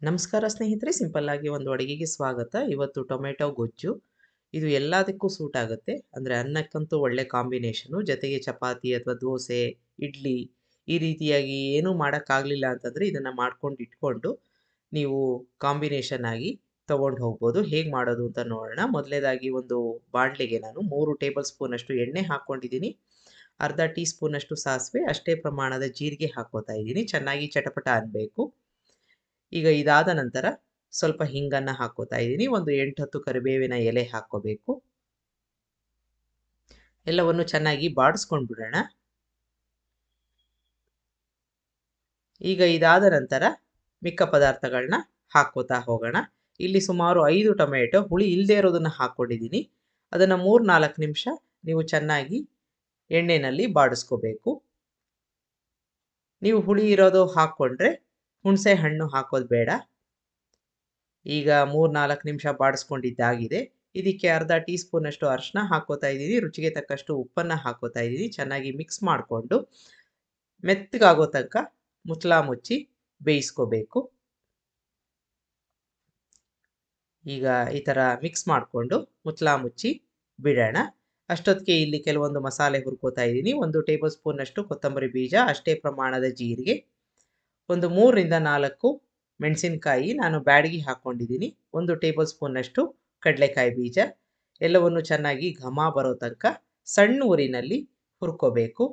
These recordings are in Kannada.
ನಮಸ್ಕಾರ ಸ್ನೇಹಿತರೆ, ಸಿಂಪಲ್ ಆಗಿ ಒಂದು ಅಡುಗೆಗೆ ಸ್ವಾಗತ. ಇವತ್ತು ಟೊಮೆಟೊ ಗೊಜ್ಜು. ಇದು ಎಲ್ಲದಕ್ಕೂ ಸೂಟ್ ಆಗುತ್ತೆ. ಅಂದರೆ ಅನ್ನಕ್ಕಂತೂ ಒಳ್ಳೆ ಕಾಂಬಿನೇಷನು. ಜೊತೆಗೆ ಚಪಾತಿ ಅಥವಾ ದೋಸೆ, ಇಡ್ಲಿ ಈ ರೀತಿಯಾಗಿ ಏನೂ ಮಾಡೋಕ್ಕಾಗಲಿಲ್ಲ ಅಂತಂದರೆ ಇದನ್ನು ಮಾಡ್ಕೊಂಡು ಇಟ್ಕೊಂಡು ನೀವು ಕಾಂಬಿನೇಷನ್ ಆಗಿ ತೊಗೊಂಡು ಹೋಗ್ಬೋದು. ಹೇಗೆ ಮಾಡೋದು ಅಂತ ನೋಡೋಣ. ಮೊದಲನೇದಾಗಿ ಒಂದು ಬಾಣಲೆಗೆ ನಾನು 3 ಟೇಬಲ್ ಸ್ಪೂನಷ್ಟು ಎಣ್ಣೆ ಹಾಕ್ಕೊಂಡಿದ್ದೀನಿ. ಅರ್ಧ ಟೀ ಸ್ಪೂನಷ್ಟು ಸಾಸಿವೆ, ಅಷ್ಟೇ ಪ್ರಮಾಣದ ಜೀರಿಗೆ ಹಾಕ್ಕೋತಾ ಇದ್ದೀನಿ. ಚೆನ್ನಾಗಿ ಚಟಪಟ ಅನ್ನಬೇಕು. ಈಗ ಇದಾದ ನಂತರ ಸ್ವಲ್ಪ ಹಿಂಗನ್ನು ಹಾಕ್ಕೋತಾ ಇದ್ದೀನಿ. ಒಂದು 8-10 ಕರಿಬೇವಿನ ಎಲೆ ಹಾಕ್ಕೋಬೇಕು. ಎಲ್ಲವನ್ನು ಚೆನ್ನಾಗಿ ಬಾಡಿಸ್ಕೊಂಡು ಬಿಡೋಣ. ಈಗ ಇದಾದ ನಂತರ ಮಿಕ್ಕ ಪದಾರ್ಥಗಳನ್ನ ಹಾಕ್ಕೋತಾ ಹೋಗೋಣ. ಇಲ್ಲಿ ಸುಮಾರು 5 ಟೊಮೆಟೊ ಹುಳಿ ಇಲ್ಲದೆ ಇರೋದನ್ನು ಹಾಕ್ಕೊಂಡಿದ್ದೀನಿ. ಅದನ್ನು 3-4 ನಿಮಿಷ ನೀವು ಚೆನ್ನಾಗಿ ಎಣ್ಣೆಯಲ್ಲಿ ಬಾಡಿಸ್ಕೋಬೇಕು. ನೀವು ಹುಳಿ ಇರೋದು ಹಾಕ್ಕೊಂಡ್ರೆ ಹುಣಸೆ ಹಣ್ಣು ಹಾಕೋದು ಬೇಡ. ಈಗ 3-4 ನಿಮಿಷ ಬಾಡಿಸ್ಕೊಂಡಿದ್ದಾಗಿದೆ. ಇದಕ್ಕೆ ಅರ್ಧ ಟೀ ಸ್ಪೂನಷ್ಟು ಅರಿಶಿನ ಹಾಕ್ಕೋತಾ ಇದ್ದೀನಿ. ರುಚಿಗೆ ತಕ್ಕಷ್ಟು ಉಪ್ಪನ್ನು ಹಾಕ್ಕೋತಾ ಇದ್ದೀನಿ. ಚೆನ್ನಾಗಿ ಮಿಕ್ಸ್ ಮಾಡಿಕೊಂಡು ಮೆತ್ತಗಾಗೋ ತನಕ ಮುಚ್ಚಳ ಮುಚ್ಚಿ ಬೇಯಿಸ್ಕೋಬೇಕು. ಈಗ ಈ ಥರ ಮಿಕ್ಸ್ ಮಾಡಿಕೊಂಡು ಮುಚ್ಚಳ ಮುಚ್ಚಿ ಬಿಡೋಣ. ಅಷ್ಟೊತ್ತಿಗೆ ಇಲ್ಲಿ ಕೆಲವೊಂದು ಮಸಾಲೆ ಹುರ್ಕೋತಾ ಇದ್ದೀನಿ. 1 ಟೇಬಲ್ ಸ್ಪೂನಷ್ಟು ಕೊತ್ತಂಬರಿ ಬೀಜ, ಅಷ್ಟೇ ಪ್ರಮಾಣದ ಜೀರಿಗೆ, ಒಂದು 3-4 ಮೆಣಸಿನಕಾಯಿ ನಾನು ಬ್ಯಾಡಗಿ ಹಾಕ್ಕೊಂಡಿದ್ದೀನಿ. 1 ಟೇಬಲ್ ಸ್ಪೂನಷ್ಟು ಕಡಲೆಕಾಯಿ ಬೀಜ. ಎಲ್ಲವನ್ನು ಚೆನ್ನಾಗಿ ಘಮ ಬರೋ ತನಕ ಸಣ್ಣ ಊರಿನಲ್ಲಿ ಹುರ್ಕೋಬೇಕು.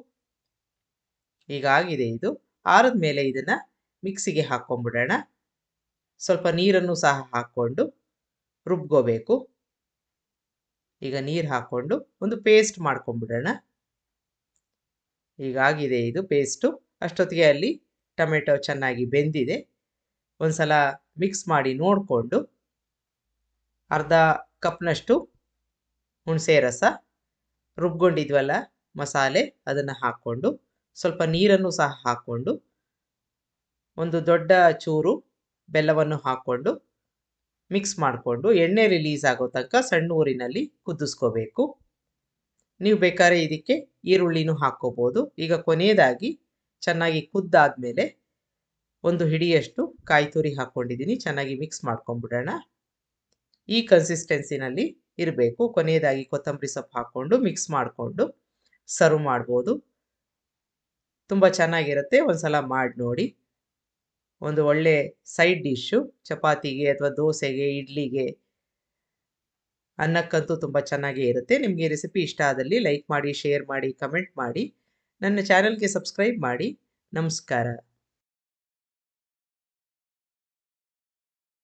ಹೀಗಾಗಿದೆ ಇದು. ಆರಿದ ಮೇಲೆ ಇದನ್ನು ಮಿಕ್ಸಿಗೆ ಹಾಕ್ಕೊಂಬಿಡೋಣ. ಸ್ವಲ್ಪ ನೀರನ್ನು ಸಹ ಹಾಕ್ಕೊಂಡು ರುಬ್ಕೋಬೇಕು. ಈಗ ನೀರು ಹಾಕ್ಕೊಂಡು ಒಂದು ಪೇಸ್ಟ್ ಮಾಡ್ಕೊಂಬಿಡೋಣ. ಹೀಗಾಗಿದೆ ಇದು ಪೇಸ್ಟು. ಅಷ್ಟೊತ್ತಿಗೆ ಅಲ್ಲಿ ಟೊಮೆಟೊ ಚೆನ್ನಾಗಿ ಬೆಂದಿದೆ. ಒಂದು ಸಲ ಮಿಕ್ಸ್ ಮಾಡಿ ನೋಡಿಕೊಂಡು ಅರ್ಧ ಕಪ್ನಷ್ಟು ಹುಣಸೆ ರಸ, ರುಬ್ಕೊಂಡಿದ್ವಲ್ಲ ಮಸಾಲೆ, ಅದನ್ನು ಹಾಕ್ಕೊಂಡು ಸ್ವಲ್ಪ ನೀರನ್ನು ಸಹ ಹಾಕ್ಕೊಂಡು ಒಂದು ದೊಡ್ಡ ಚೂರು ಬೆಲ್ಲವನ್ನು ಹಾಕ್ಕೊಂಡು ಮಿಕ್ಸ್ ಮಾಡಿಕೊಂಡು ಎಣ್ಣೆ ರಿಲೀಸ್ ಆಗೋ ತನಕ ಸಣ್ಣ ಊರಿನಲ್ಲಿ ಕುದಿಸ್ಕೋಬೇಕು. ನೀವು ಬೇಕಾದ್ರೆ ಇದಕ್ಕೆ ಈರುಳ್ಳಿನೂ ಹಾಕ್ಕೋಬೋದು. ಈಗ ಕೊನೆಯದಾಗಿ ಚೆನ್ನಾಗಿ ಕುದ್ದಾದ್ಮೇಲೆ ಒಂದು ಹಿಡಿಯಷ್ಟು ಕಾಯಿ ತುರಿ ಹಾಕ್ಕೊಂಡಿದ್ದೀನಿ. ಚೆನ್ನಾಗಿ ಮಿಕ್ಸ್ ಮಾಡ್ಕೊಂಬಿಡೋಣ. ಈ ಕನ್ಸಿಸ್ಟೆನ್ಸಿನಲ್ಲಿ ಇರಬೇಕು. ಕೊನೆಯದಾಗಿ ಕೊತ್ತಂಬರಿ ಸೊಪ್ಪು ಹಾಕ್ಕೊಂಡು ಮಿಕ್ಸ್ ಮಾಡಿಕೊಂಡು ಸರ್ವ್ ಮಾಡ್ಬೋದು. ತುಂಬ ಚೆನ್ನಾಗಿರುತ್ತೆ. ಒಂದು ಸಲ ಮಾಡಿ ನೋಡಿ. ಒಂದು ಒಳ್ಳೆ ಸೈಡ್ ಡಿಶ್ಶು ಚಪಾತಿಗೆ ಅಥವಾ ದೋಸೆಗೆ, ಇಡ್ಲಿಗೆ, ಅನ್ನಕ್ಕಂತೂ ತುಂಬ ಚೆನ್ನಾಗೇ ಇರುತ್ತೆ. ನಿಮಗೆ ಈ ರೆಸಿಪಿ ಇಷ್ಟ ಆದಲ್ಲಿ ಲೈಕ್ ಮಾಡಿ, ಶೇರ್ ಮಾಡಿ, ಕಮೆಂಟ್ ಮಾಡಿ. ನನ್ನ ಚಾನಲ್ಗೆ ಸಬ್ಸ್ಕ್ರೈಬ್ ಮಾಡಿ. ನಮಸ್ಕಾರ.